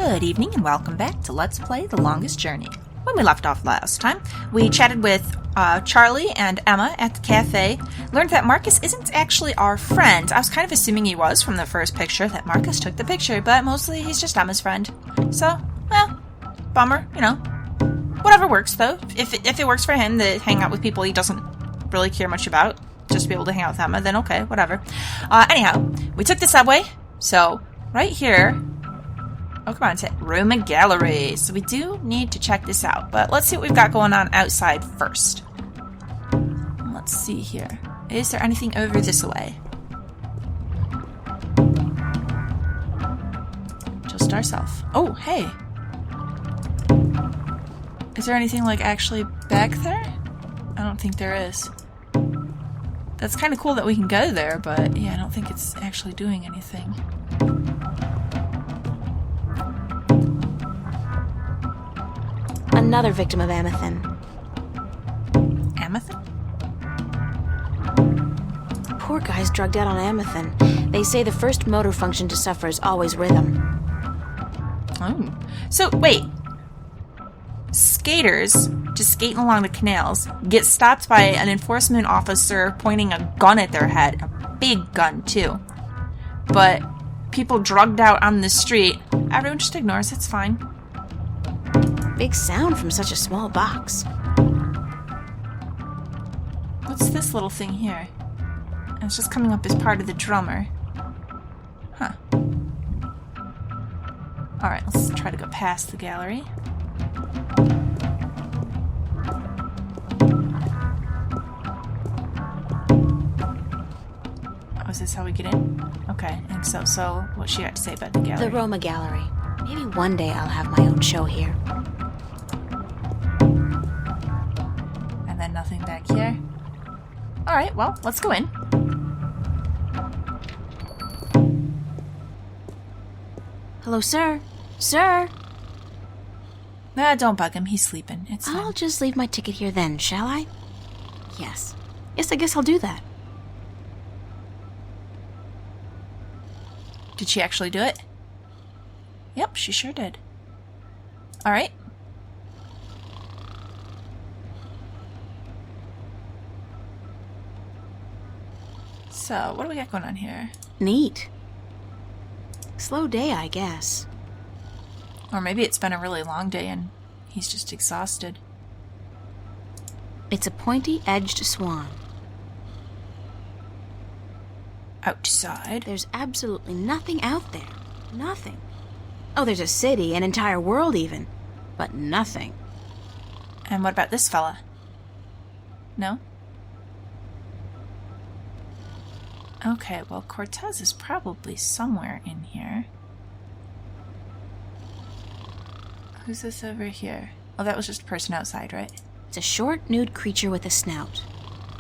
Good evening and welcome back to Let's Play The Longest Journey. When we left off last time, we chatted with Charlie and Emma at the cafe, learned that Marcus isn't actually our friend. I was kind of assuming he was from the first picture, that Marcus took the picture, but mostly he's just Emma's friend. So, well, bummer, you know. Whatever works, though. If it works for him to hang out with people he doesn't really care much about, just be able to hang out with Emma, then okay, whatever. Anyhow, we took the subway, so right here... Oh, come on, it's at Roma Gallery. So we do need to check this out. But let's see what we've got going on outside first. Let's see here. Is there anything over this way? Just ourselves. Oh, hey. Is there anything, like, actually back there? I don't think there is. That's kind of cool that we can go there, but yeah, I don't think it's actually doing anything. Another victim of Amethyst. Amethyst? Poor guy's drugged out on Amethyst. They say the first motor function to suffer is always rhythm. Oh. So, wait. Skaters, just skating along the canals, get stopped by an enforcement officer pointing a gun at their head. A big gun, too. But people drugged out on the street, everyone just ignores, it's fine. Big sound from such a small box. What's this little thing here? It's just coming up as part of the drummer. Huh. Alright, let's try to go past the gallery. Oh, is this how we get in? Okay, I think so. So, what's she got to say about the gallery? The Roma Gallery. Maybe one day I'll have my own show here. And then nothing back here. Alright, well, let's go in. Hello, sir. Sir! Don't bug him. He's sleeping. It's fine. I'll just leave my ticket here then, shall I? Yes. Yes, I guess I'll do that. Did she actually do it? Yep, she sure did. Alright. So, what do we got going on here? Neat. Slow day, I guess. Or maybe it's been a really long day and he's just exhausted. It's a pointy-edged swan. Outside? There's absolutely nothing out there. Nothing. Oh, there's a city, an entire world even. But nothing. And what about this fella? No? Okay, well, Cortez is probably somewhere in here. Who's this over here? Oh, that was just a person outside, right? It's a short, nude creature with a snout.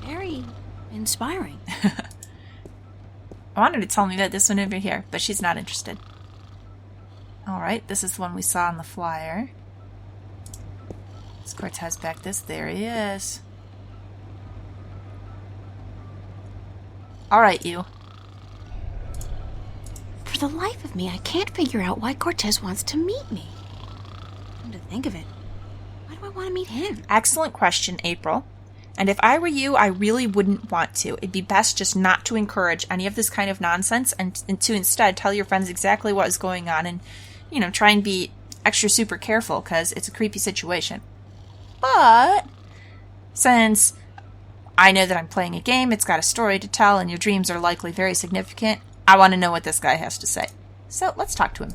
Very inspiring. I wanted to tell me about this one over here, but she's not interested. Alright, this is the one we saw on the flyer. Is Cortez back this? There he is. Alright, you. For the life of me, I can't figure out why Cortez wants to meet me. Come to think of it, why do I want to meet him? Excellent question, April. And if I were you, I really wouldn't want to. It'd be best just not to encourage any of this kind of nonsense and to instead tell your friends exactly what is going on and, you know, try and be extra super careful because it's a creepy situation. But since I know that I'm playing a game, it's got a story to tell, and your dreams are likely very significant, I want to know what this guy has to say. So let's talk to him.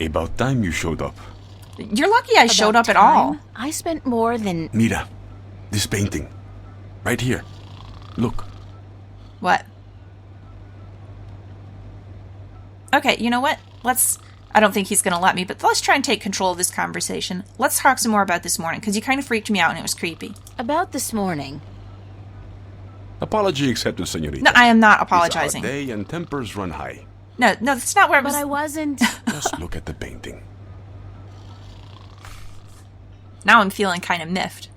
About time you showed up. You're lucky I showed up at all. I spent more than... Mira, this painting. Right here. Look. What? Okay, you know what? I don't think he's going to let me, but let's try and take control of this conversation. Let's talk some more about this morning, because you kind of freaked me out and it was creepy. About this morning. Apology accepted, señorita. No, I am not apologizing. It's our day and tempers run high. No, that's not where I was... But I wasn't... Just look at the painting. Now I'm feeling kind of miffed.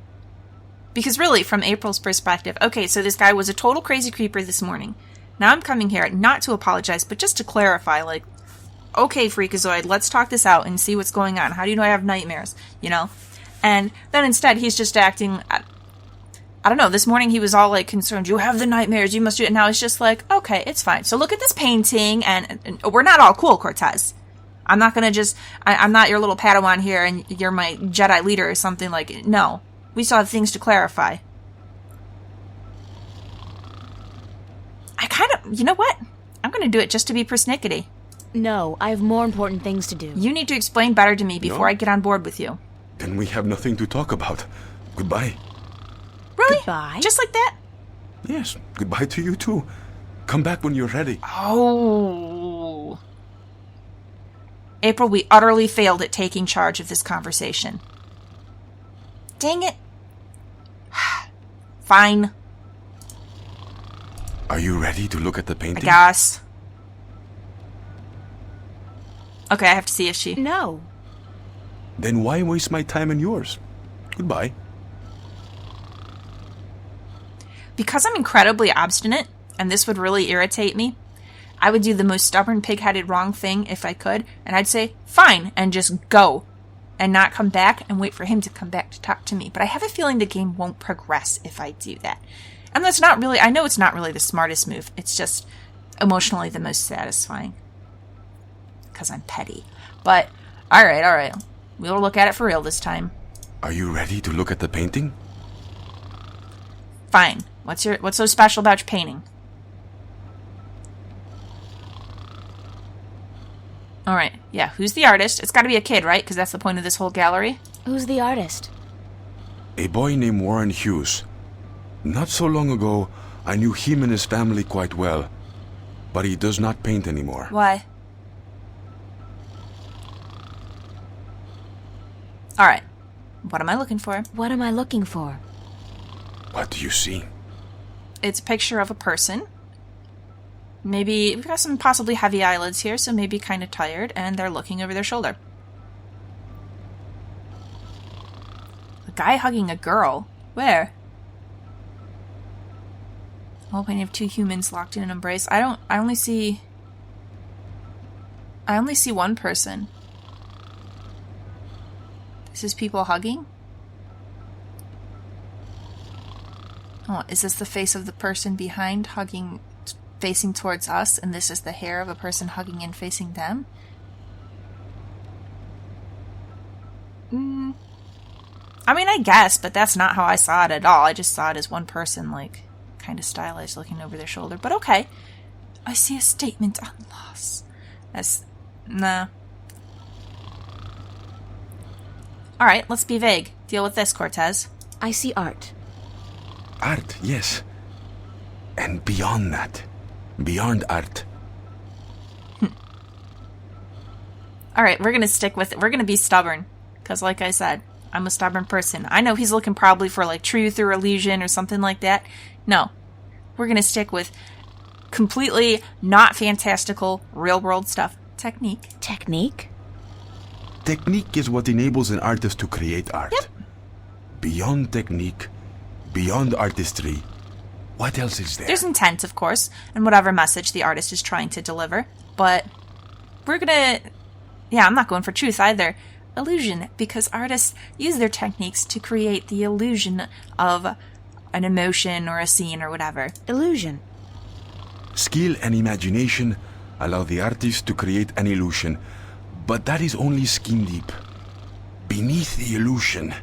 Because really, from April's perspective, okay, so this guy was a total crazy creeper this morning. Now I'm coming here not to apologize, but just to clarify, like, okay, Freakazoid, let's talk this out and see what's going on. How do you know I have nightmares? You know? And then instead, he's just acting, I don't know, this morning he was all, like, concerned. You have the nightmares, you must do it. Now it's just like, okay, it's fine. So look at this painting, and we're not all cool, Cortez. I'm not gonna just, I'm not your little Padawan here, and you're my Jedi leader or something like, no. We still have things to clarify. I kind of, you know what? I'm gonna do it just to be persnickety. No, I have more important things to do. You need to explain better to me before I get on board with you. Then we have nothing to talk about. Goodbye. Really? Goodbye? Just like that? Yes, goodbye to you too. Come back when you're ready. Oh. April, we utterly failed at taking charge of this conversation. Dang it. Fine. Are you ready to look at the painting? I guess. Okay, I have to see if she... No. Then why waste my time and yours? Goodbye. Because I'm incredibly obstinate, and this would really irritate me, I would do the most stubborn, pig-headed wrong thing if I could, and I'd say, fine, and just go. And not come back and wait for him to come back to talk to me. But I have a feeling the game won't progress if I do that. And that's not really, I know it's not really the smartest move. It's just emotionally the most satisfying. Because I'm petty. But, alright. We'll look at it for real this time. Are you ready to look at the painting? Fine. What's so special about your painting? Alright, yeah, who's the artist? It's gotta be a kid, right? Because that's the point of this whole gallery. Who's the artist? A boy named Warren Hughes. Not so long ago, I knew him and his family quite well. But he does not paint anymore. Why? Alright, what am I looking for? What am I looking for? What do you see? It's a picture of a person. Maybe, we've got some possibly heavy eyelids here, so maybe kind of tired, and they're looking over their shoulder. A guy hugging a girl? Where? Oh, I have two humans locked in an embrace. I only see one person. This is people hugging? Oh, is this the face of the person behind hugging, facing towards us, and this is the hair of a person hugging and facing them? I mean, I guess, but that's not how I saw it at all. I just saw it as one person, like, kind of stylized, looking over their shoulder. But okay. I see a statement on loss. Nah. Alright, let's be vague. Deal with this, Cortez. I see art. Art, yes. And beyond that. Beyond art. Alright, we're gonna stick with it. We're gonna be stubborn. Because like I said, I'm a stubborn person. I know he's looking probably for like truth or illusion or something like that. No. We're gonna stick with completely not fantastical, real-world stuff. Technique. Technique? Technique is what enables an artist to create art. Yep. Beyond technique, beyond artistry, what else is there? There's intent, of course, and whatever message the artist is trying to deliver. But we're gonna... Yeah, I'm not going for truth either. Illusion, because artists use their techniques to create the illusion of an emotion or a scene or whatever. Illusion. Skill and imagination allow the artist to create an illusion, but that is only skin deep. Beneath the illusion,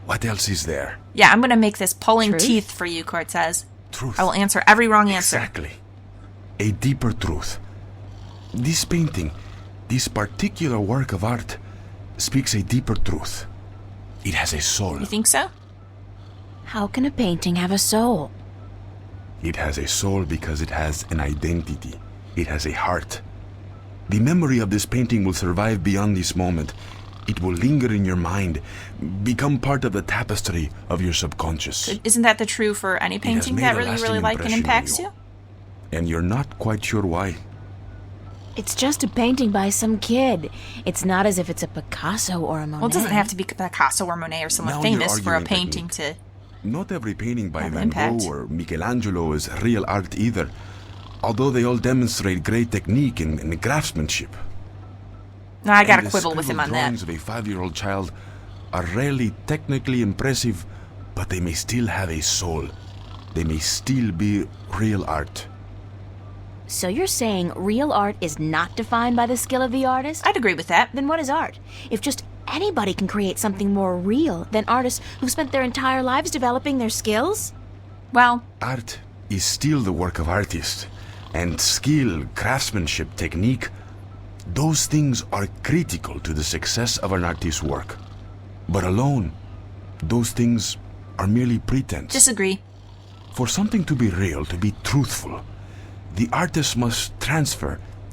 what else is there? Yeah, I'm gonna make this pulling Truth? teeth for you, Cortez. Truth. I will answer every wrong answer. Exactly. A deeper truth. This painting, this particular work of art, speaks a deeper truth. It has a soul. You think so? How can a painting have a soul? It has a soul because it has an identity. It has a heart. The memory of this painting will survive beyond this moment. It will linger in your mind, become part of the tapestry of your subconscious. Isn't that the true for any painting made that a you really lasting like and impression on impacts you. you? And you're not quite sure why. It's just a painting by some kid. It's not as if it's a Picasso or a Monet. Well, it doesn't have to be Picasso or Monet or someone Now famous you're for a arguing painting technique. to... Not every painting by Have Van impact. Gogh or Michelangelo is real art either, although they all demonstrate great technique and craftsmanship. No, I gotta And the quibble with him scribbled on that. drawings of a 5-year-old child are rarely technically impressive, but they may still have a soul. They may still be real art. So you're saying real art is not defined by the skill of the artist? I'd agree with that. Then what is art? If just anybody can create something more real than artists who've spent their entire lives developing their skills? Well, Art is still the work of artists, and skill, craftsmanship, technique, those things are critical to the success of an artist's work. But alone, those things are merely pretense. disagree. For something to be real, to be truthful, the artist must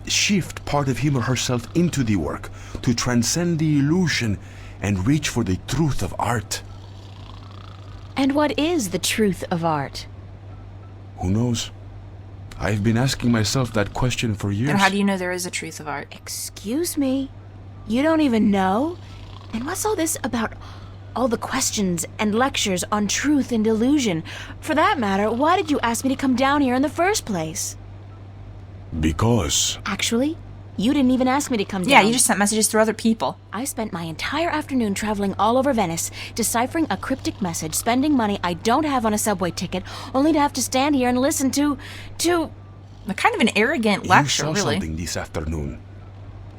shift part of him or herself into the work to transcend the illusion and reach for the truth of art. And what is the truth of art? Who knows? I've been asking myself that question for years. Then how do you know there is a truth of art? Excuse me? You don't even know? Then what's all this about all the questions and lectures on truth and illusion? For that matter, why did you ask me to come down here in the first place? Because Actually, you didn't even ask me to come down. Yeah, you just sent messages through other people. I spent my entire afternoon traveling all over Venice, deciphering a cryptic message, spending money I don't have on a subway ticket, only to have to stand here and listen to... A kind of an arrogant lecture, you saw really. something this afternoon.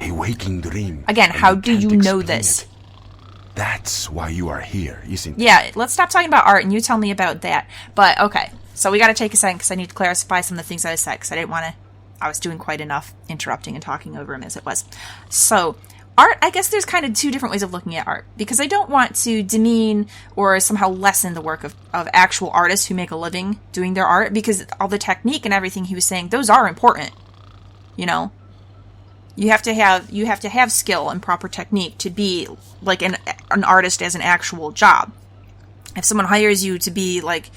A waking dream. Again, and how do you can't know explain this? it. That's why you are here, isn't it? Yeah, let's stop talking about art and you tell me about that. But, okay, so we gotta take a second because I need to clarify some of the things I said because I didn't want to... I was doing quite enough interrupting and talking over him as it was. So, art, I guess there's kind of two different ways of looking at art. Because I don't want to demean or somehow lessen the work of actual artists who make a living doing their art. Because all the technique and everything he was saying, those are important. You know? You have to have skill and proper technique to be like an artist as an actual job. If someone hires you to be like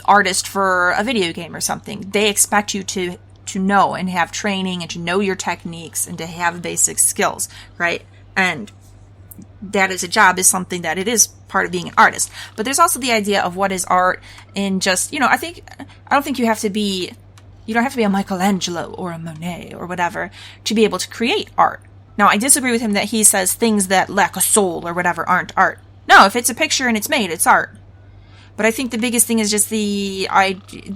artist for a video game or something, they expect you to know and have training and to know your techniques and to have basic skills, right? And that as a job is something that it is part of being an artist. But there's also the idea of what is art in just, I don't think you don't have to be a Michelangelo or a Monet or whatever to be able to create art. Now, I disagree with him that he says things that lack a soul or whatever aren't art. No, if it's a picture and it's made, it's art. But I think the biggest thing is just the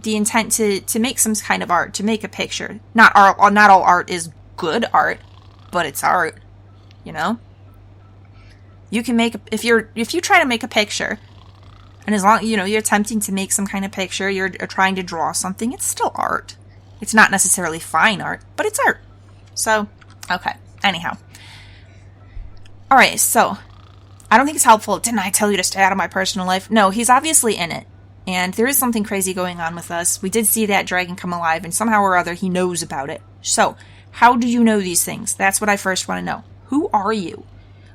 intent to make some kind of art, to make a picture. Not all art is good art, but it's art. You can make if you try to make a picture, and as long you're attempting to make some kind of picture, you're trying to draw something, it's still art. It's not necessarily fine art, but it's art. So, okay. Anyhow. All right, so I don't think it's helpful. Didn't I tell you to stay out of my personal life? No, he's obviously in it. And there is something crazy going on with us. We did see that dragon come alive, and somehow or other he knows about it. So, how do you know these things? That's what I first want to know. Who are you?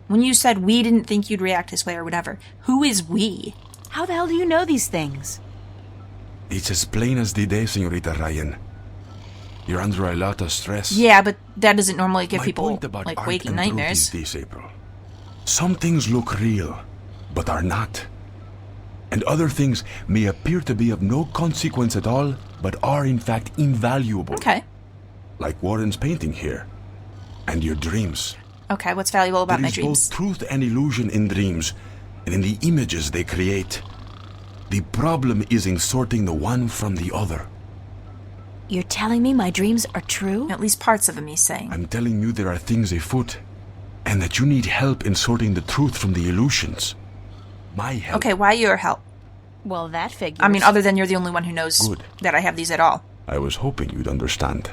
When you said we didn't think you'd react this way or whatever, who is we? How the hell do you know these things? It's as plain as the day, Señorita Ryan. You're under a lot of stress. Yeah, but that doesn't normally give My people, point about like, art waking and nightmares. truth is this, April. Some things look real, but are not. And other things may appear to be of no consequence at all, but are in fact invaluable. Okay. Like Warren's painting here. And your dreams. Okay, what's valuable about There my is dreams? both truth and illusion in dreams, and in the images they create. The problem is in sorting the one from the other. You're telling me my dreams are true? At least parts of him, he's saying. I'm telling you there are things afoot, and that you need help in sorting the truth from the illusions. My help. Okay, why your help? Well, that figures. I mean, other than you're the only one who knows Good. that I have these at all. I was hoping you'd understand.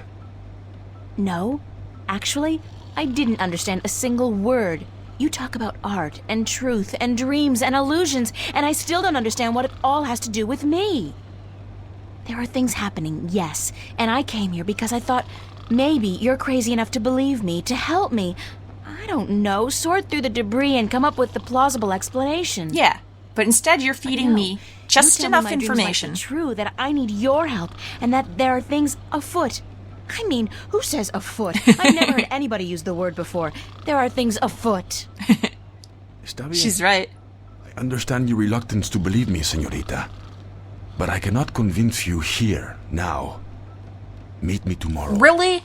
No. Actually, I didn't understand a single word. You talk about art and truth and dreams and illusions, and I still don't understand what it all has to do with me. There are things happening, yes, and I came here because I thought maybe you're crazy enough to believe me, to help me. I don't know, sort through the debris and come up with the plausible explanation. Yeah, but instead you're feeding me just You tell me enough my dreams information. might be true, that I need your help, and that there are things afoot. I mean, who says afoot? I've never heard anybody use the word before. There are things afoot. Está bien. She's right. understand your reluctance to believe me, señorita. But I cannot convince you here, now. Meet me tomorrow. Really?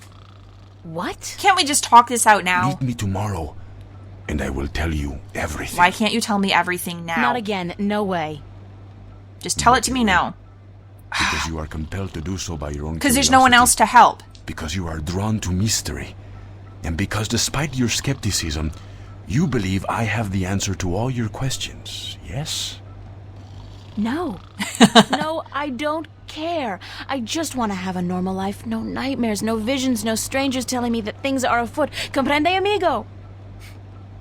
What? Can't we just talk this out now? Meet me tomorrow, and I will tell you everything. Why can't you tell me everything now? Not again. No way. Just tell it to me now. Because you are compelled to do so by your own Because there's no one else to help. Because you are drawn to mystery. And because despite your skepticism, you believe I have the answer to all your questions, yes? No. No, I don't care. I just want to have a normal life. No nightmares, no visions, no strangers telling me that things are afoot. Comprende, amigo?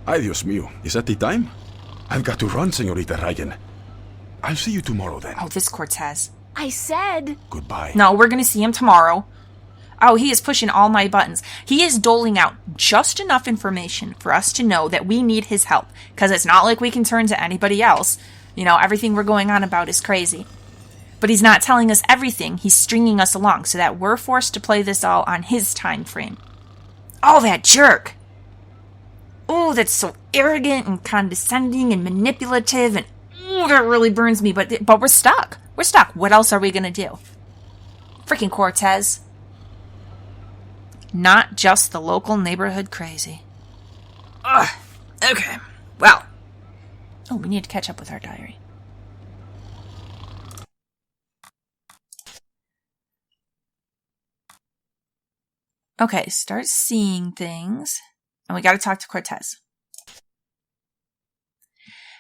Ay, Dios mío. Is that the time? I've got to run, señorita Ryan. I'll see you tomorrow, then. Oh, this Cortez. I said... Goodbye. No, we're going to see him tomorrow. Oh, he is pushing all my buttons. He is doling out just enough information for us to know that we need his help. Because it's not like we can turn to anybody else. You know, everything we're going on about is crazy. But he's not telling us everything. He's stringing us along so that we're forced to play this all on his time frame. Oh, that jerk. Oh, that's so arrogant and condescending and manipulative. And oh, that really burns me. But we're stuck. We're stuck. What else are we going to do? Freaking Cortez. Not just the local neighborhood crazy. Ugh. Okay. Well. Oh, we need to catch up with our diary. Okay, start seeing things. And we gotta talk to Cortez.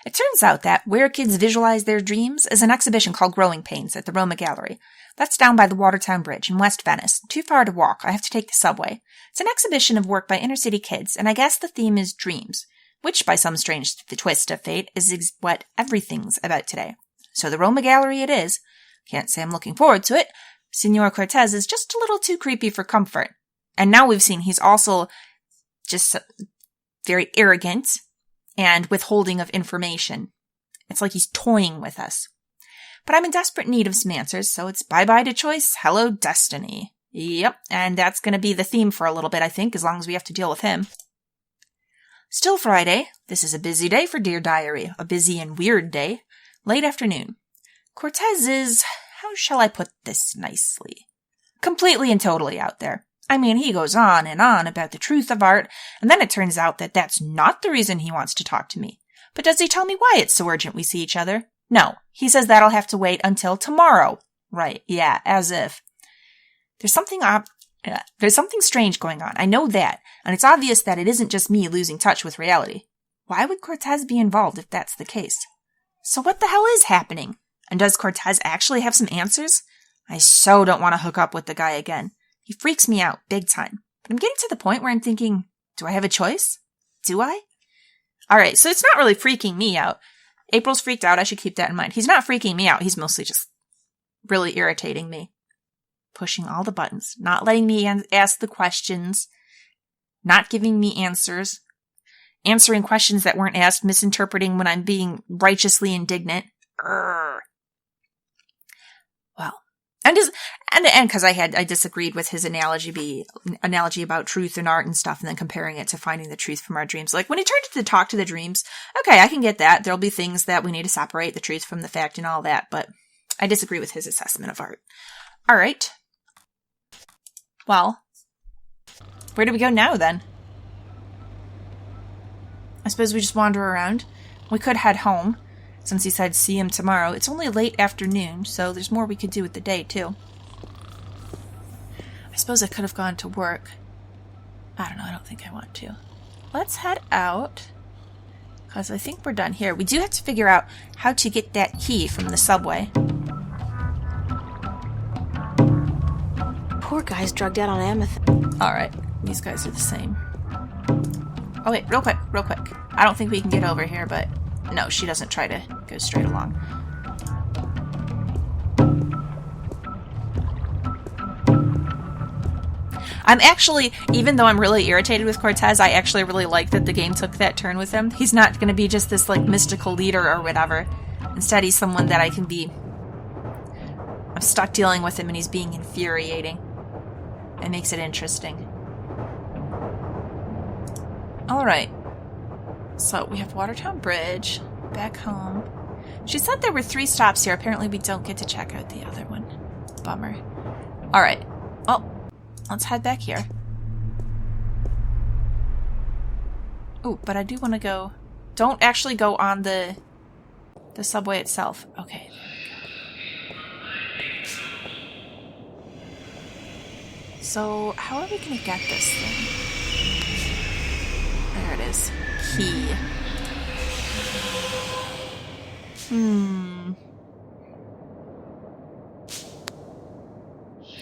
It turns out that Where Kids Visualize Their Dreams is an exhibition called Growing Pains at the Roma Gallery. That's down by the Watertown Bridge in West Venice. Too far to walk. I have to take the subway. It's an exhibition of work by inner city kids, and I guess the theme is dreams, which by some strange twist of fate is what everything's about today. So the Roma Gallery it is. Can't say I'm looking forward to it. Senor Cortez is just a little too creepy for comfort. And now we've seen he's also just very arrogant and withholding of information. It's like he's toying with us. But I'm in desperate need of some answers, so it's bye-bye to choice, hello destiny. Yep, and that's going to be the theme for a little bit, I think, as long as we have to deal with him. Still Friday. This is a busy day for Dear Diary. A busy and weird day. Late afternoon. Cortez is, how shall I put this nicely? Completely and totally out there. I mean, he goes on and on about the truth of art, and then it turns out that that's not the reason he wants to talk to me. But does he tell me why it's so urgent we see each other? No. He says that'll have to wait until tomorrow. Right, yeah, as if. There's something strange going on. I know that, and it's obvious that it isn't just me losing touch with reality. Why would Cortez be involved if that's the case? So what the hell is happening? And does Cortez actually have some answers? I so don't want to hook up with the guy again. He freaks me out big time. But I'm getting to the point where I'm thinking, do I have a choice? Do I? Alright, so it's not really freaking me out. April's freaked out. I should keep that in mind. He's not freaking me out. He's mostly just really irritating me. Pushing all the buttons. Not letting me ask the questions. Not giving me answers. Answering questions that weren't asked. Misinterpreting when I'm being righteously indignant. Urgh. Well. And because I disagreed with his analogy about truth and art and stuff, and then comparing it to finding the truth from our dreams. Like when he turned to talk to the dreams, okay, I can get that. There'll be things that we need to separate the truth from the fact and all that, but I disagree with his assessment of art. All right. Well, where do we go now then? I suppose we just wander around. We could head home. Since he said see him tomorrow, it's only late afternoon, so there's more we could do with the day, too. I suppose I could have gone to work. I don't know, I don't think I want to. Let's head out, because I think we're done here. We do have to figure out how to get that key from the subway. Poor guy's drugged out on amethyst. Alright, these guys are the same. Oh wait, real quick. I don't think we can get over here, but... No, she doesn't try to go straight along. I'm actually, even though I'm really irritated with Cortez, I actually really like that the game took that turn with him. He's not going to be just this, like, mystical leader or whatever. Instead, he's someone that I can be... I'm stuck dealing with him and he's being infuriating. It makes it interesting. Alright. So, we have Watertown Bridge. back home. She said there were 3 stops here. Apparently we don't get to check out the other one. Bummer. Alright. Well, let's head back here. Ooh, but I do want to go... Don't actually go on the subway itself. Okay. So, how are we going to get this thing? There it is. Key.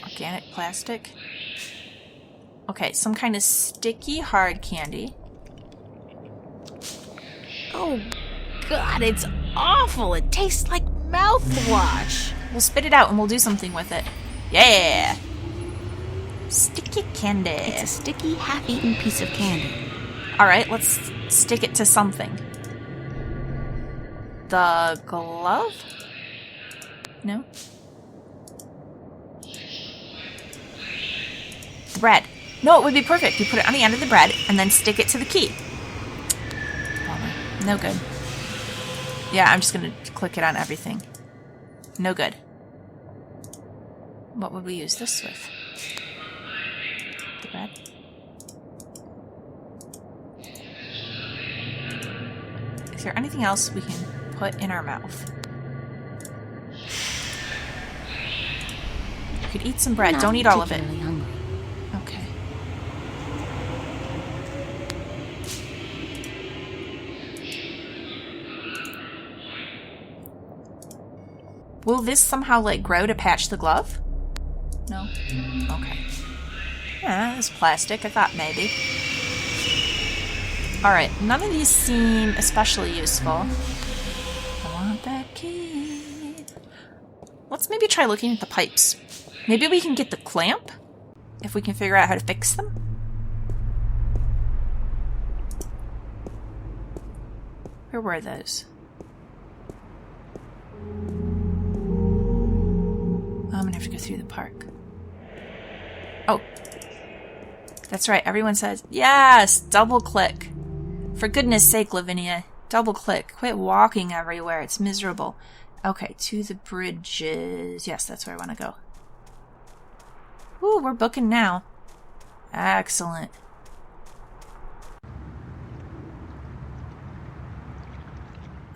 Organic plastic. Okay, some kind of sticky hard candy. Oh, God, it's awful. It tastes like mouthwash. We'll spit it out and we'll do something with it. Yeah! Sticky candy. It's a sticky, half-eaten piece of candy. Alright, let's stick it to something. The glove? No? The bread. No, it would be perfect. You put it on the end of the bread and then stick it to the key. No good. Yeah, I'm just gonna click it on everything. No good. What would we use this with? The bread? Is there anything else we can put in our mouth? You could eat some bread. Don't eat all of it. Hungry. Okay. Will this somehow, like, grow to patch the glove? No? Okay. Yeah, it's plastic. I thought maybe. Alright, none of these seem especially useful. I want that key. Let's maybe try looking at the pipes. Maybe we can get the clamp? If we can figure out how to fix them? Where were those? I'm gonna have to go through the park. Oh. That's right, everyone says, yes, double click. For goodness sake, Lavinia, double click. Quit walking everywhere, it's miserable. Okay, to the bridges. Yes, that's where I want to go. Ooh, we're booking now. Excellent.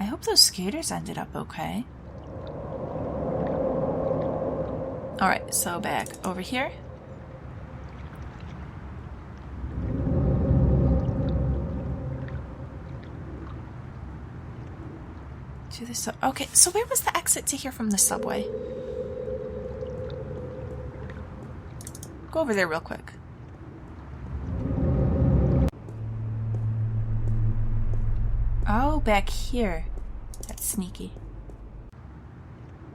I hope those skaters ended up okay. Alright, so back over here. To the okay, so where was the exit to here from the subway? Go over there real quick. Oh, back here. That's sneaky.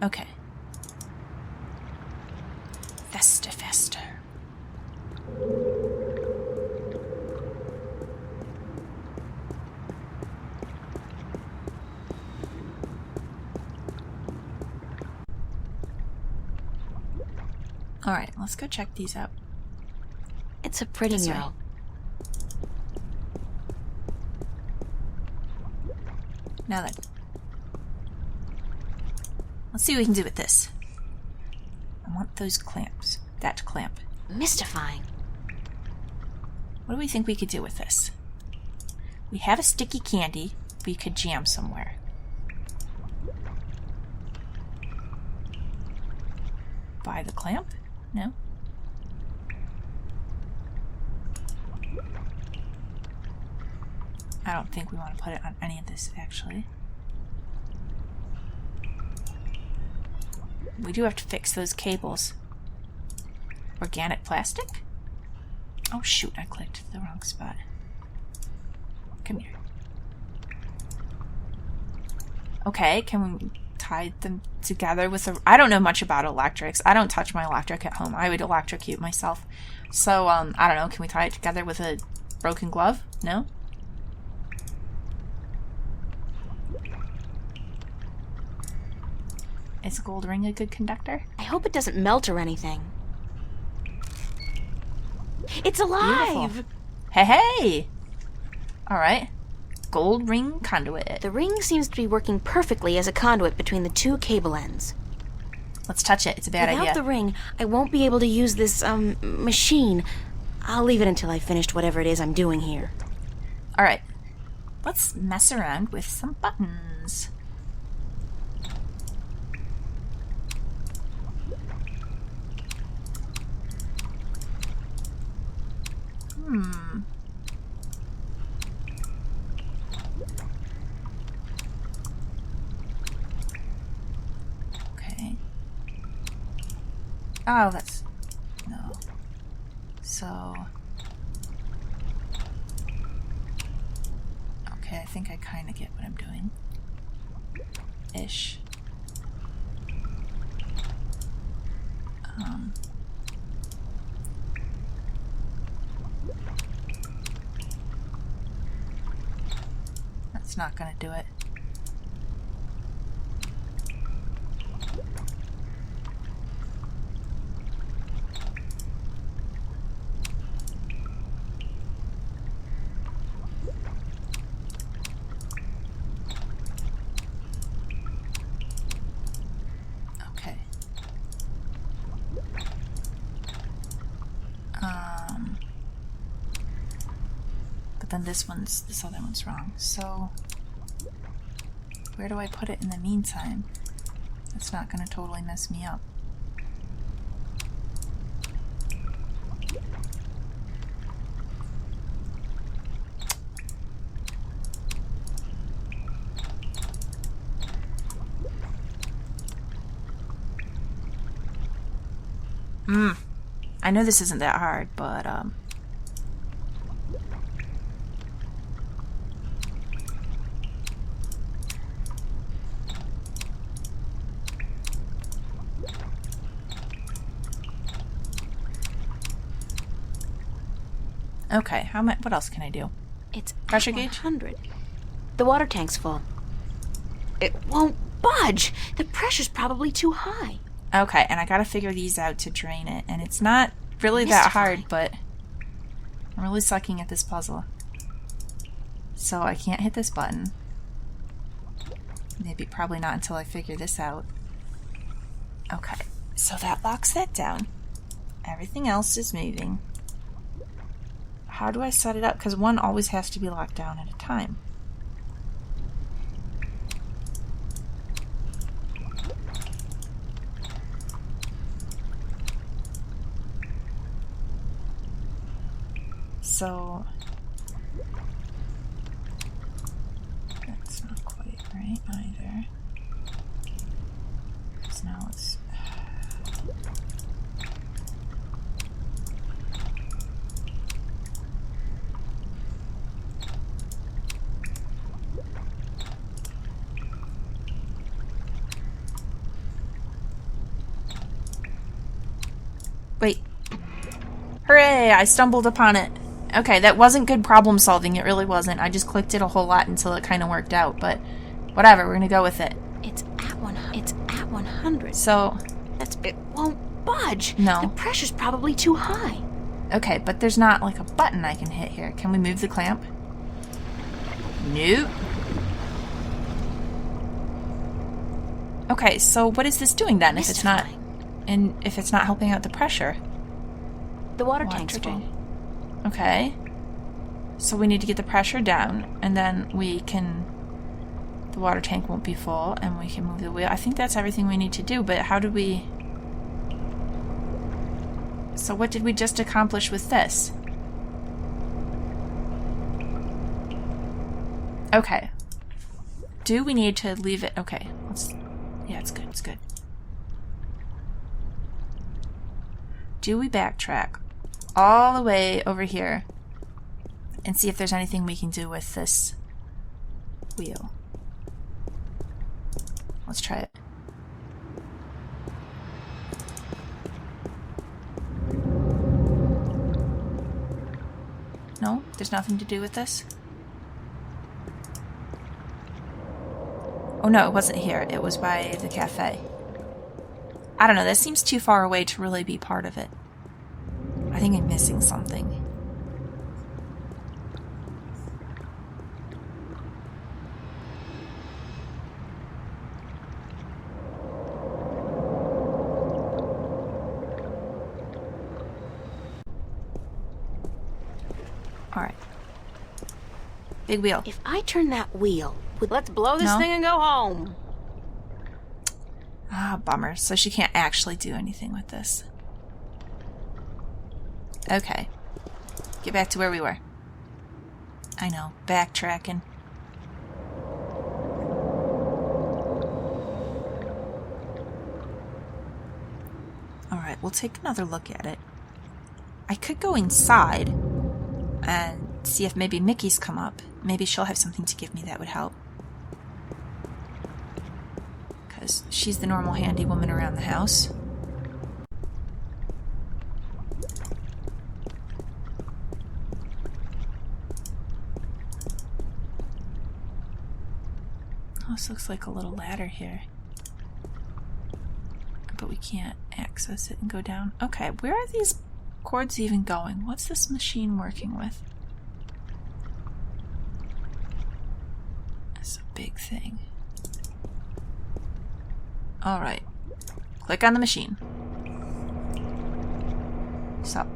Okay. Festa, festa. Alright, let's go check these out. It's a pretty This way. mural. Now then. Let's see what we can do with this. I want those clamps. That clamp. Mystifying. What do we think we could do with this? We have a sticky candy we could jam somewhere. Buy the clamp? No? I don't think we want to put it on any of this, actually. We do have to fix those cables. Organic plastic? Oh shoot, I clicked the wrong spot. Come here. Okay, can we tie them together with a... I don't know much about electrics. I don't touch my electric at home. I would electrocute myself. So, I don't know. Can we tie it together with a broken glove? No? Is a gold ring a good conductor? I hope it doesn't melt or anything. It's alive! Beautiful. Hey, hey! Alright. gold ring conduit. The ring seems to be working perfectly as a conduit between the two cable ends. Let's touch it. It's a bad idea. Without the ring, I won't be able to use this, machine. I'll leave it until I've finished whatever it is I'm doing here. Alright. Let's mess around with some buttons. Okay. Oh, that's... no. So... okay, I think I kind of get what I'm doing. Ish. That's not gonna do it. Okay. But then this other one's wrong. So where do I put it in the meantime? That's not gonna totally mess me up. I know this isn't that hard, but okay, how much? What else can I do? It's Pressure at gauge? 100. The water tank's full. It won't budge. The pressure's probably too high. Okay, and I gotta figure these out to drain it, and it's not really that hard, but I'm really sucking at this puzzle. So I can't hit this button. Maybe probably not until I figure this out. Okay, so that locks that down. Everything else is moving. How do I set it up? Because one always has to be locked down at a time. So that's not quite right either. So now let's... wait. Hooray! I stumbled upon it. Okay, that wasn't good problem solving. It really wasn't. I just clicked it a whole lot until it kind of worked out. But whatever, we're gonna go with it. It's at 100. It's at 100. So It won't budge. No. The pressure's probably too high. okay, but there's not like a button I can hit here. Can we move the clamp? Nope. Okay, so what is this doing then if it's not helping out the pressure? The water tank's full. tank. Okay. So we need to get the pressure down, and then the water tank won't be full, and we can move the wheel. I think that's everything we need to do, but how do we... So what did we just accomplish with this? Okay. Do we need to leave it? Okay. Yeah, it's good. It's good. Do we backtrack all the way over here and see if there's anything we can do with this wheel? Let's try it. No? There's nothing to do with this? Oh no, it wasn't here. It was by the cafe. I don't know, that seems too far away to really be part of it. I think I'm missing something. Alright. Big wheel. If I turn that wheel, let's blow this No? thing and go home. Ah, bummer. So she can't actually do anything with this. Okay. Get back to where we were. I know. Backtracking. Alright, we'll take another look at it. I could go inside and see if maybe Mickey's come up. Maybe she'll have something to give me that would help. Because she's the normal handy woman around the house. Oh, this looks like a little ladder here. But we can't access it and go down. Okay, where are these cords even going? What's this machine working with? It's a big thing. Alright. Click on the machine. So,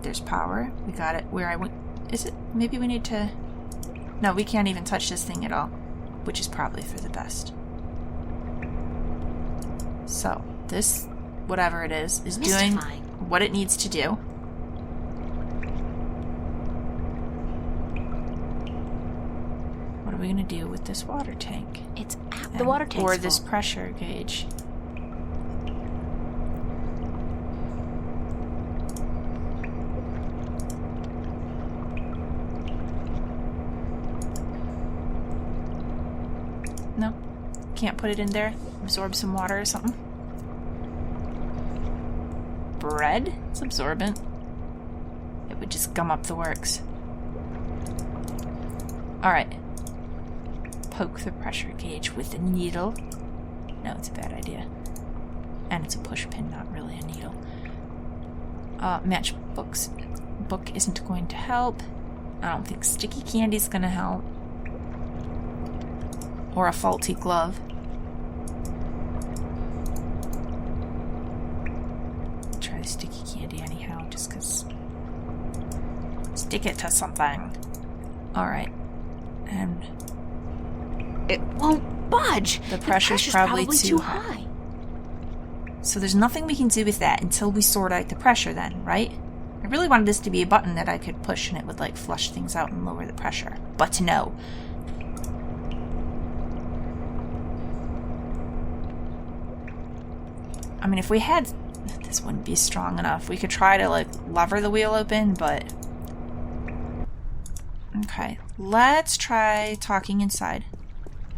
there's power. We got it where I went. Is it? Maybe we need to... No, we can't even touch this thing at all. Which is probably for the best. So, this, whatever it is doing what it needs to do. What are we going to do with this water tank? It's at the water tank. Or this pressure gauge. No? Can't put it in there? Absorb some water or something? Bread? It's absorbent. It would just gum up the works. Alright. Poke the pressure gauge with a needle. No, it's a bad idea. And it's a push pin, not really a needle. Matchbooks. Book isn't going to help. I don't think sticky candy's gonna help. Or a faulty glove. Try the sticky candy anyhow, just because. Stick it to something. Alright. And it won't budge. The pressure's probably too high. So there's nothing we can do with that until we sort out the pressure then, right? I really wanted this to be a button that I could push and it would like flush things out and lower the pressure. But no. I mean, if we had... This wouldn't be strong enough. We could try to, like, lever the wheel open, but... Okay. Let's try talking inside.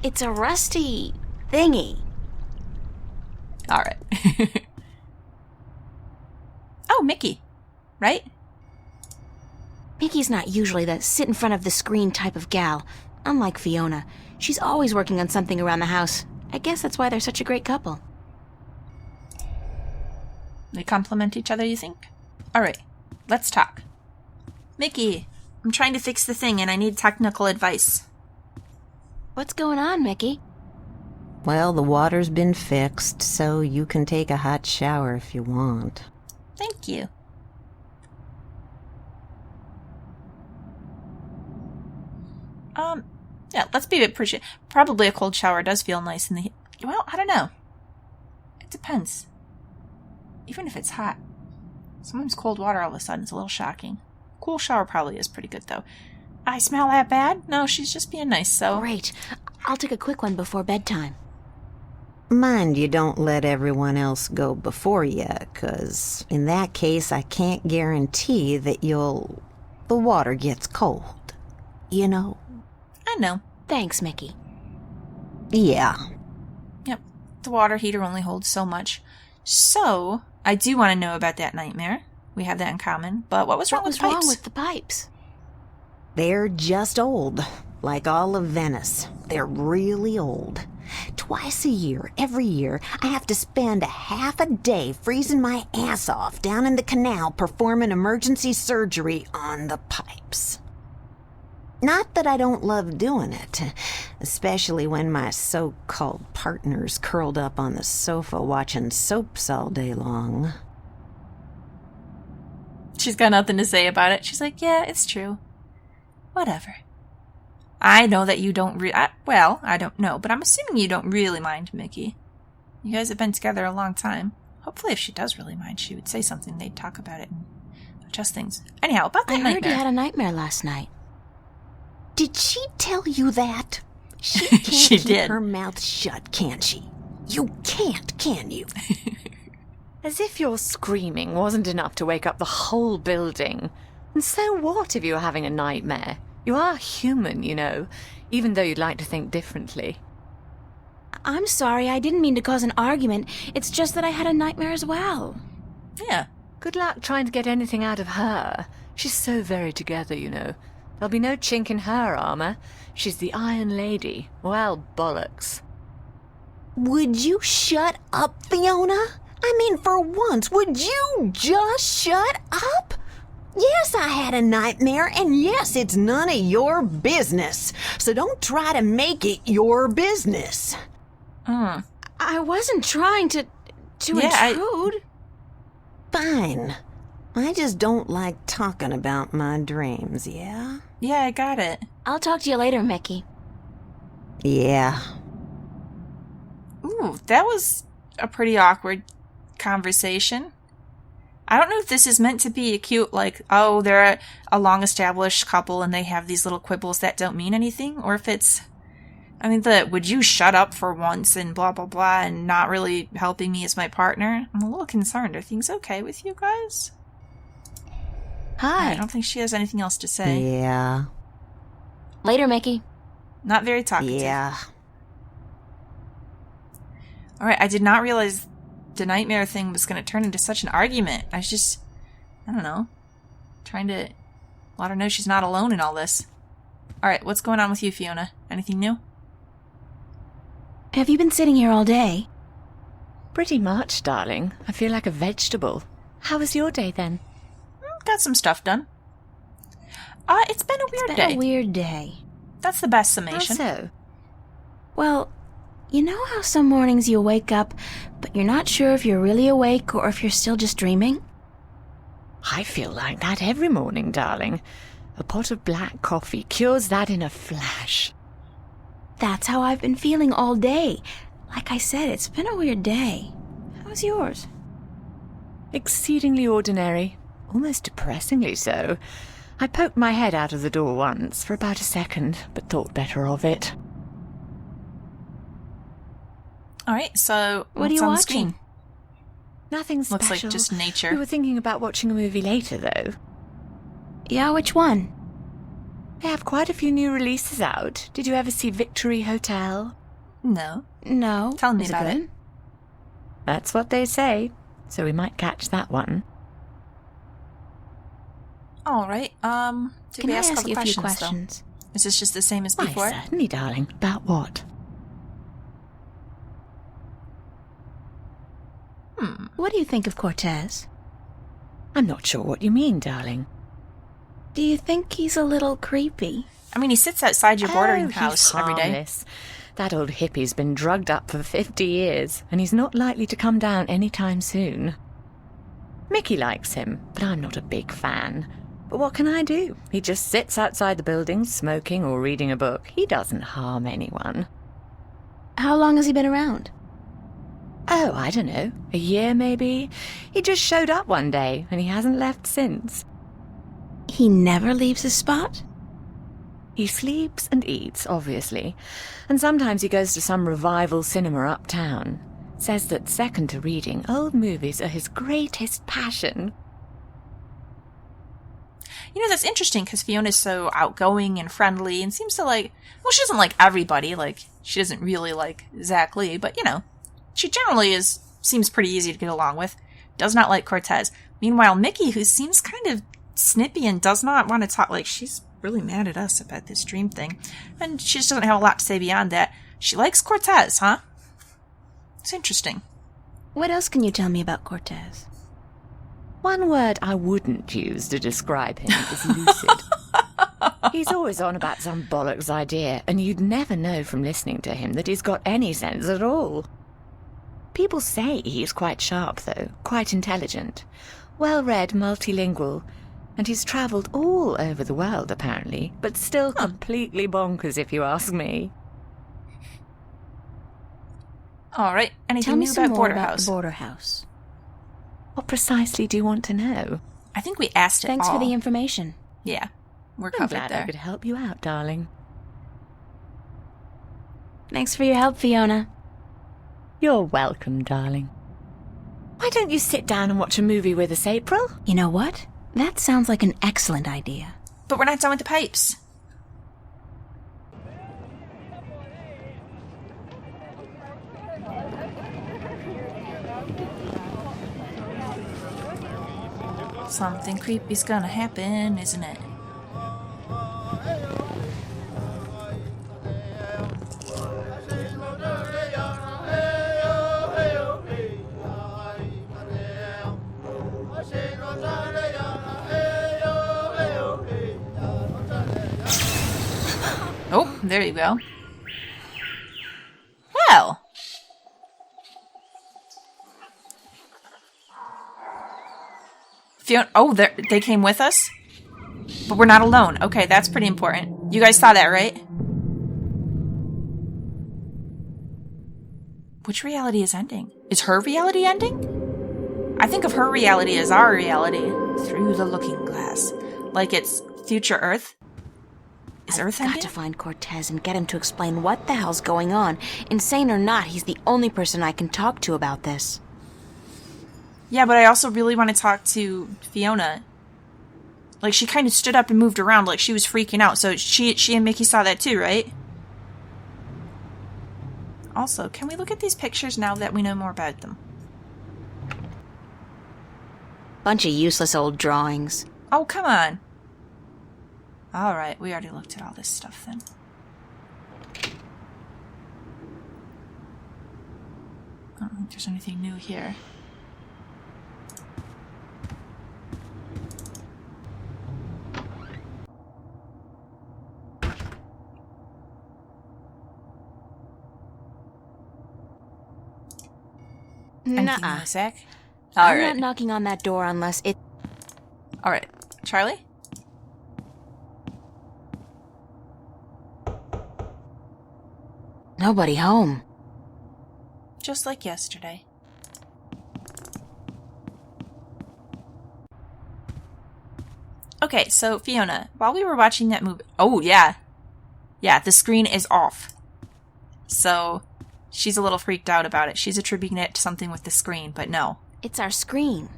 It's a rusty thingy. Alright. Oh, Mickey. Right? Mickey's not usually the sit-in-front-of-the-screen type of gal. Unlike Fiona. She's always working on something around the house. I guess that's why they're such a great couple. They complement each other, you think? Alright, let's talk. Mickey, I'm trying to fix the thing and I need technical advice. What's going on, Mickey? Well, the water's been fixed, so you can take a hot shower if you want. Thank you. Yeah, let's be appreciative. Probably a cold shower does feel nice in the heat. Well, I don't know. It depends. Even if it's hot. Sometimes cold water all of a sudden is a little shocking. Cool shower probably is pretty good, though. I smell that bad? No, she's just being nice, so... Great. I'll take a quick one before bedtime. Mind you don't let everyone else go before you, 'cause in that case I can't guarantee that the water gets cold. You know? I know. Thanks, Mickey. Yeah. Yep. The water heater only holds so much. So, I do want to know about that nightmare. We have that in common. But what was wrong with the pipes? What was wrong with the pipes? They're just old. Like all of Venice. They're really old. Twice a year, every year, I have to spend a half a day freezing my ass off down in the canal performing emergency surgery on the pipes. Not that I don't love doing it, especially when my so-called partner's curled up on the sofa watching soaps all day long. She's got nothing to say about it. She's like, yeah, it's true. Whatever. I know that you don't well, I don't know, but I'm assuming you don't really mind Mickey. You guys have been together a long time. Hopefully if she does really mind, she would say something, they'd talk about it and adjust things. Anyhow, about that I heard nightmare. you had a nightmare last night. Did she tell you that? She can't She keep did. her mouth shut, can she? You can't, can you? As if your screaming wasn't enough to wake up the whole building. And so what if you were having a nightmare? You are human, you know, even though you'd like to think differently. I'm sorry, I didn't mean to cause an argument. It's just that I had a nightmare as well. Yeah. Good luck trying to get anything out of her. She's so very together, you know. There'll be no chink in her armor. She's the Iron Lady. Well, bollocks. Would you shut up, Fiona? I mean, for once, would you just shut up? Yes, I had a nightmare, and yes, it's none of your business. So don't try to make it your business. I wasn't trying to intrude. Fine. I just don't like talking about my dreams, yeah? Yeah, I got it. I'll talk to you later, Mickey. Yeah. Ooh, that was a pretty awkward conversation. I don't know if this is meant to be a cute, like, oh, they're a long-established couple and they have these little quibbles that don't mean anything, or if it's, I mean, would you shut up for once and blah, blah, blah, and not really helping me as my partner? I'm a little concerned. Are things okay with you guys? Hi. I don't think she has anything else to say. Yeah. Later, Mickey. Not very talkative. Yeah. Alright, I did not realize the nightmare thing was going to turn into such an argument. I was just, I don't know, trying to let her know she's not alone in all this. Alright, what's going on with you, Fiona? Anything new? Have you been sitting here all day? Pretty much, darling. I feel like a vegetable. How was your day, then? Got some stuff done. It's been a weird It's day. been a weird day. That's the best How summation. so? Well, you know how some mornings you wake up, but you're not sure if you're really awake or if you're still just dreaming? I feel like that every morning, darling. A pot of black coffee cures that in a flash. That's how I've been feeling all day. Like I said, it's been a weird day. How's yours? Exceedingly ordinary. Almost depressingly so. I poked my head out of the door once for about a second, but thought better of it. Alright, so What are what's you on the watching? screen? Nothing special. Looks like just nature. We were thinking about watching a movie later, though. Yeah, which one? They have quite a few new releases out. Did you ever see Victory Hotel? No. No. Tell me Is about good? it. That's what they say, so we might catch that one. Alright, did Can we I ask all ask the you a few questions, though? questions? Is this just the same as Why, before? certainly, darling. About what? What do you think of Cortez? I'm not sure what you mean, darling. Do you think he's a little creepy? I mean, he sits outside your bordering he's house every day. harmless. That old hippie's been drugged up for 50 years, and he's not likely to come down anytime soon. Mickey likes him, but I'm not a big fan. But what can I do? He just sits outside the building, smoking or reading a book. He doesn't harm anyone. How long has he been around? Oh, I don't know. A year, maybe? He just showed up one day, and he hasn't left since. He never leaves his spot? He sleeps and eats, obviously, and sometimes he goes to some revival cinema uptown. Says that second to reading, old movies are his greatest passion. You know, that's interesting because Fiona's so outgoing and friendly and seems to like, well, she doesn't like everybody. Like, she doesn't really like Zach Lee, but, you know, she generally seems pretty easy to get along with. Does not like Cortez. Meanwhile, Mickey, who seems kind of snippy and does not want to talk, like, she's really mad at us about this dream thing. And she just doesn't have a lot to say beyond that. She likes Cortez, huh? It's interesting. What else can you tell me about Cortez? One word I wouldn't use to describe him is lucid. He's always on about some bollocks idea, and you'd never know from listening to him that he's got any sense at all. People say he's quite sharp, though, quite intelligent. Well-read, multilingual, And he's travelled all over the world, apparently, but still completely bonkers if you ask me. All right. Anything Tell me new some about more Border about House? the border house. What precisely do you want to know? I think we asked it Thanks all. for the information. Yeah, we're I'm covered glad there. I could help you out, darling. Thanks for your help, Fiona. You're welcome, darling. Why don't you sit down and watch a movie with us, April? You know what? That sounds like an excellent idea. But we're not done with the pipes. Something creepy's gonna happen, isn't it? Oh, there you go. Well. Fiona, oh, they came with us? But we're not alone. Okay, that's pretty important. You guys saw that, right? Which reality is ending? Is her reality ending? I think of her reality as our reality. Through the looking glass. Like it's future Earth. Is Earth I've got ending? to find Cortez and get him to explain what the hell's going on. Insane or not, he's the only person I can talk to about this. Yeah, but I also really want to talk to Fiona. Like, she kind of stood up and moved around like she was freaking out. So she and Mickey saw that too, right? Also, can we look at these pictures now that we know more about them? Bunch of useless old drawings. Oh, come on. Alright, we already looked at all this stuff then. I don't think there's anything new here. Anything Nuh-uh. new, Zach? I'm not Alright. knocking on that door unless it... Alright. Charlie? Nobody home. Just like yesterday. Okay, so Fiona, while we were watching that movie... Oh, yeah. Yeah, the screen is off. So, she's a little freaked out about it. She's attributing it to something with the screen, but no. It's our screen.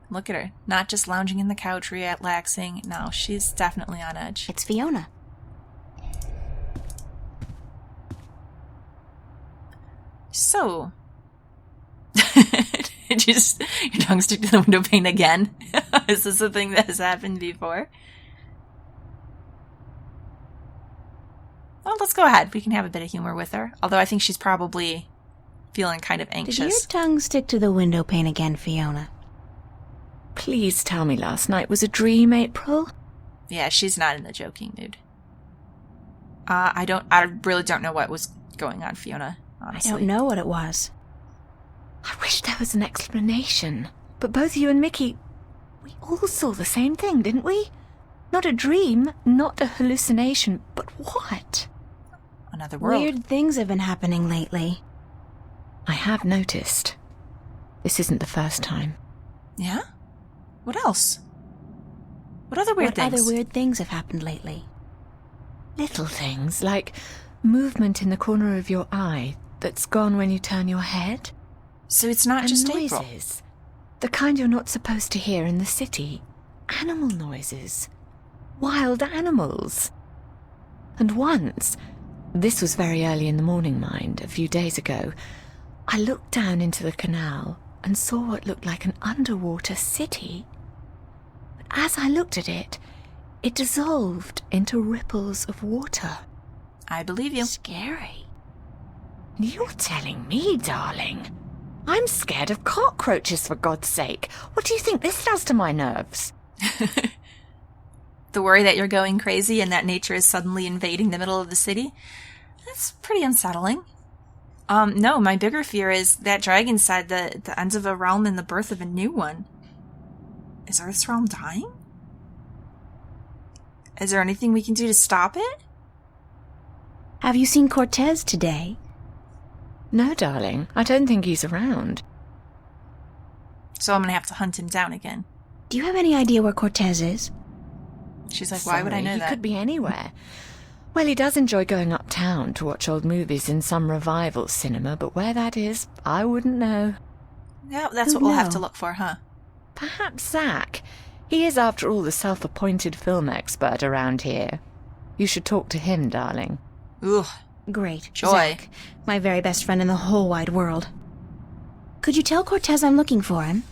Look at her. Not just lounging in the couch, relaxing. No, she's definitely on edge. It's Fiona. So... Just your tongue stick to the window pane again? Is this a thing that has happened before? Well, let's go ahead. We can have a bit of humor with her. Although I think she's probably feeling kind of Did your anxious. tongue stick to the window pane again, Fiona? Please tell me last night was a dream, April? Yeah, she's not in the joking mood. I really don't know what was going on, Fiona, honestly. I don't know what it was. I wish there was an explanation. But both you and Mickey, we all saw the same thing, didn't we? Not a dream, not a hallucination, but what? Another world. Weird things have been happening lately. I have noticed. This isn't the first time. Yeah? What else? What other weird things? What other weird things have happened lately? Little things, like movement in the corner of your eye that's gone when you turn your head. So it's not And just noises. April. The kind you're not supposed to hear in the city. Animal noises. Wild animals. And once, this was very early in the morning, mind, a few days ago, I looked down into the canal and saw what looked like an underwater city. But as I looked at it, it dissolved into ripples of water. I believe you. Scary. You're telling me, darling. I'm scared of cockroaches, for God's sake. What do you think this does to my nerves? The worry that you're going crazy and that nature is suddenly invading the middle of the city? That's pretty unsettling. No, my bigger fear is that dragon said the end of a realm and the birth of a new one. Is Earth's realm dying? Is there anything we can do to stop it? Have you seen Cortez today? No, darling, I don't think he's around. So I'm gonna have to hunt him down again. Do you have any idea where Cortez is? She's like, why would I know He that? could be anywhere. Well, he does enjoy going uptown to watch old movies in some revival cinema, but where that is, I wouldn't know. Yeah, that's Who'd what we'll have know? to look for, huh? Perhaps Zach. He is, after all, the self-appointed film expert around here. You should talk to him, darling. Ugh. Great. Joy. Zach, my very best friend in the whole wide world. Could you tell Cortez I'm looking for him?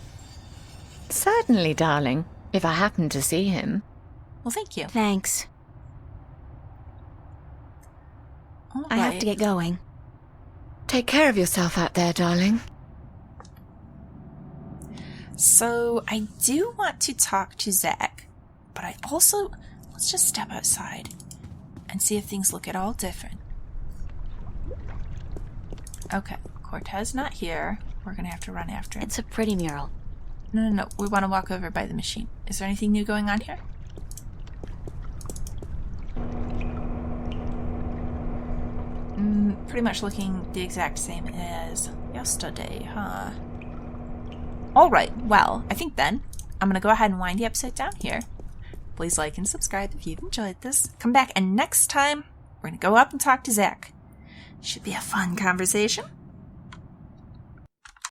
Certainly, darling, if I happen to see him. Well, thank you. Thanks. All I have right. to get going. Take care of yourself out there, darling. So, I do want to talk to Zach, but I also... Let's just step outside and see if things look at all different. Okay, Cortez not here. We're gonna have to run after him. It's a pretty mural. No. We want to walk over by the machine. Is there anything new going on here? Pretty much looking the exact same as yesterday, huh? Alright, well, I think then I'm going to go ahead and wind the episode down here. Please like and subscribe if you've enjoyed this. Come back, and next time, we're going to go up and talk to Zach. Should be a fun conversation.